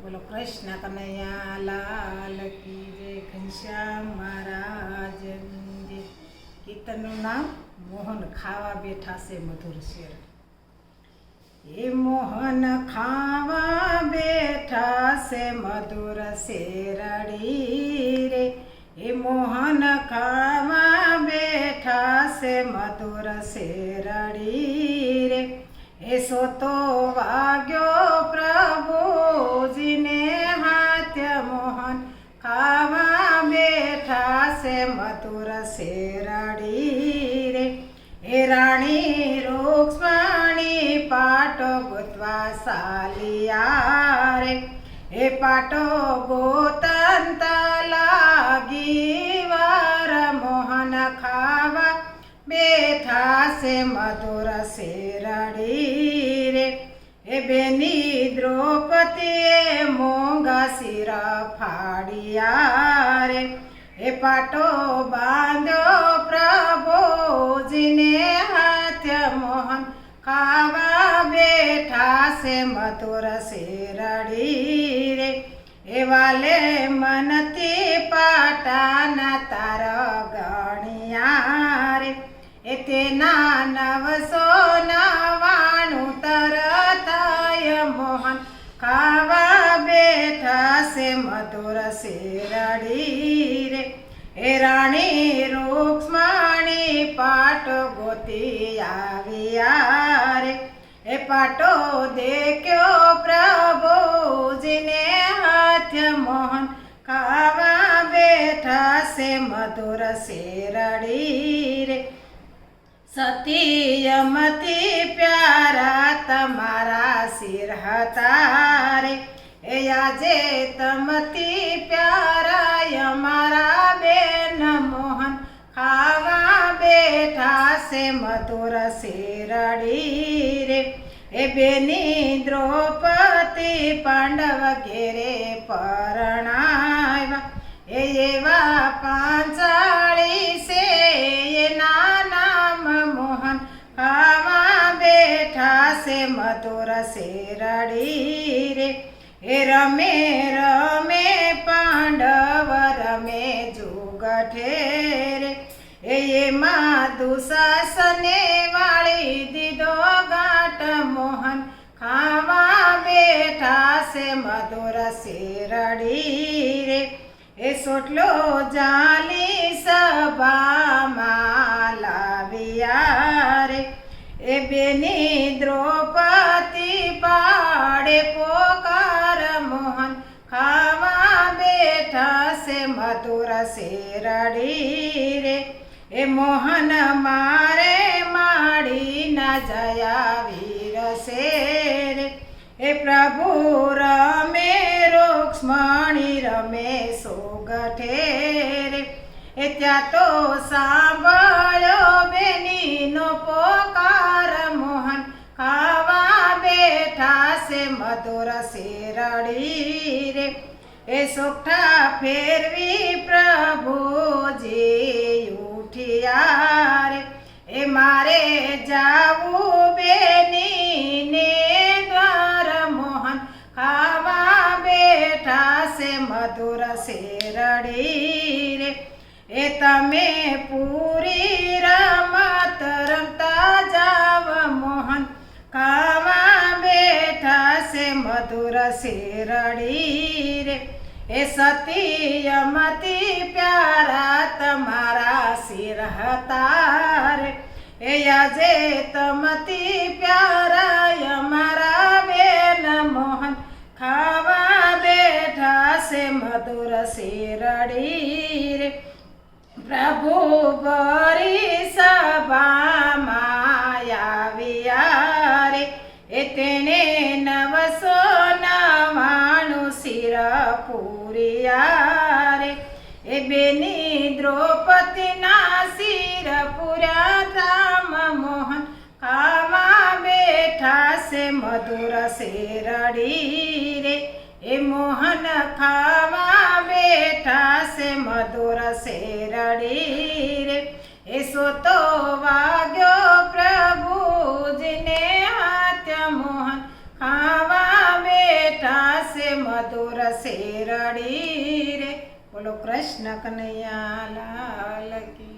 બોલો કૃષ્ણ કનૈયા લાલ કી જય, ઘનશ્યામ મહારાજની જય. કીર્તનનું નામ મોહન ખાવા બેઠા છે મધુર શેર. એ મોહન ખાવા બેઠા છે મધુર શેરડી રે. એ મોહન ખાવા બેઠા છે મધુર શેરડી રે. એ સોતો વાગ્યો પ્રભુજીને હાથ્ય મોહન ખાવા બેઠા છે મધુર શેરડી રે. એ રાણી રૂક્ષ્મણી પાટો ગોતવા સાલિયા રે. એ પાટો ગોતંતા લાગી વાર મોહન ખાવા બેઠા છે મધુર શેરડી રે. એ બેની દ્રૌપદીએ મોંઘા શિર ફાડ્યા રે. એ પાટો બાંધ્યો પ્રભુજીને હાથ્ય મોહન ખાવા બેઠા છે મધુર શેરડી રે. એ વાલે મનથી પાટાના તાર ગણ્યા રે. એ તેના 999 તરતાય મોહન ખાવા બેઠા છે મધુર શેરડી રે. એ રાણી રૂક્ષ્મણી પાટો ગોતી આવ્યા રે. એ પાટો દેખ્યો પ્રભુજીને હાથ્ય મોહન ખાવા બેઠા છે મધુર શેરડી રે. સતીયમતી પ્યારા તમારા શિર હતા રે. એ આજે તમતી પ્યારા અમારા બેન મોહન ખાવા બેઠા છે મધુર શેરડી રે. એ બેની દ્રૌપદી પાંડવ ઘેરે પરણાવ્યા. એ એવા પાંચાળી છે એના નામ મોહન ખાવા બેઠા છે મધુર શેરડી રે. એ રમે રમે પાંડવ રમે જુગઠે રે. એમાં દુશાસને વાળી દીધો ગાંઠ મોહન ખાવા બેઠા છે મધુર શેરડી રે. એ સોટલો જાલી સભામાં લાવ્યા રે. એ બેની દ્રૌપદી પાડે પોકાર મોહન ખાવા બેઠા છે મધુર શેરડી રે. એ મોહન મારે માડી ના જયા વીર શેર. એ પ્રભુ રમે રૂક્ષ્મણી રમે સોગઠે રે. એ ત્યાં તો સાંભળ્યો બેનીનો પોકાર મોહન ખાવા બેઠા છે મધુર શેરડી રે. એ સોગઠા ફેરવી પ્રભુજી ઉઠ્યા રે. એ મારે જાવું બેનીને દ્વાર મોહન ખાવા બેઠા છે મધુર શેરડી રે. એ તમે પૂરી રમત રમતા જાવ મોહન ખાવા બેઠા છે મધુર શેરડી રે. એ સતીયમતી પ્યારા તમારા શિર હતા રે. એ આજે તમતી પ્યારા અમારા બેન મોહન ખાવા બેઠા છે મધુર શેરડી રે. પ્રભુ બરી સભામાં આવ્યા રે. એ તેને 999 શિર પૂર્યા રે. એ બેની દ્રૌપદીના શિર પૂર્યા રામ મોહન ખાવા બેઠા છે મધુર શેરડી રે. એ મોહન ખાવા બેઠા છે મધુર શેરડી રે. એ સોતો વાગ્યો પ્રભુજીને હાથ્ય મોહન ખાવા બેઠા છે મધુર શેરડી રે બોલો કૃષ્ણ કનૈયા લાલ કી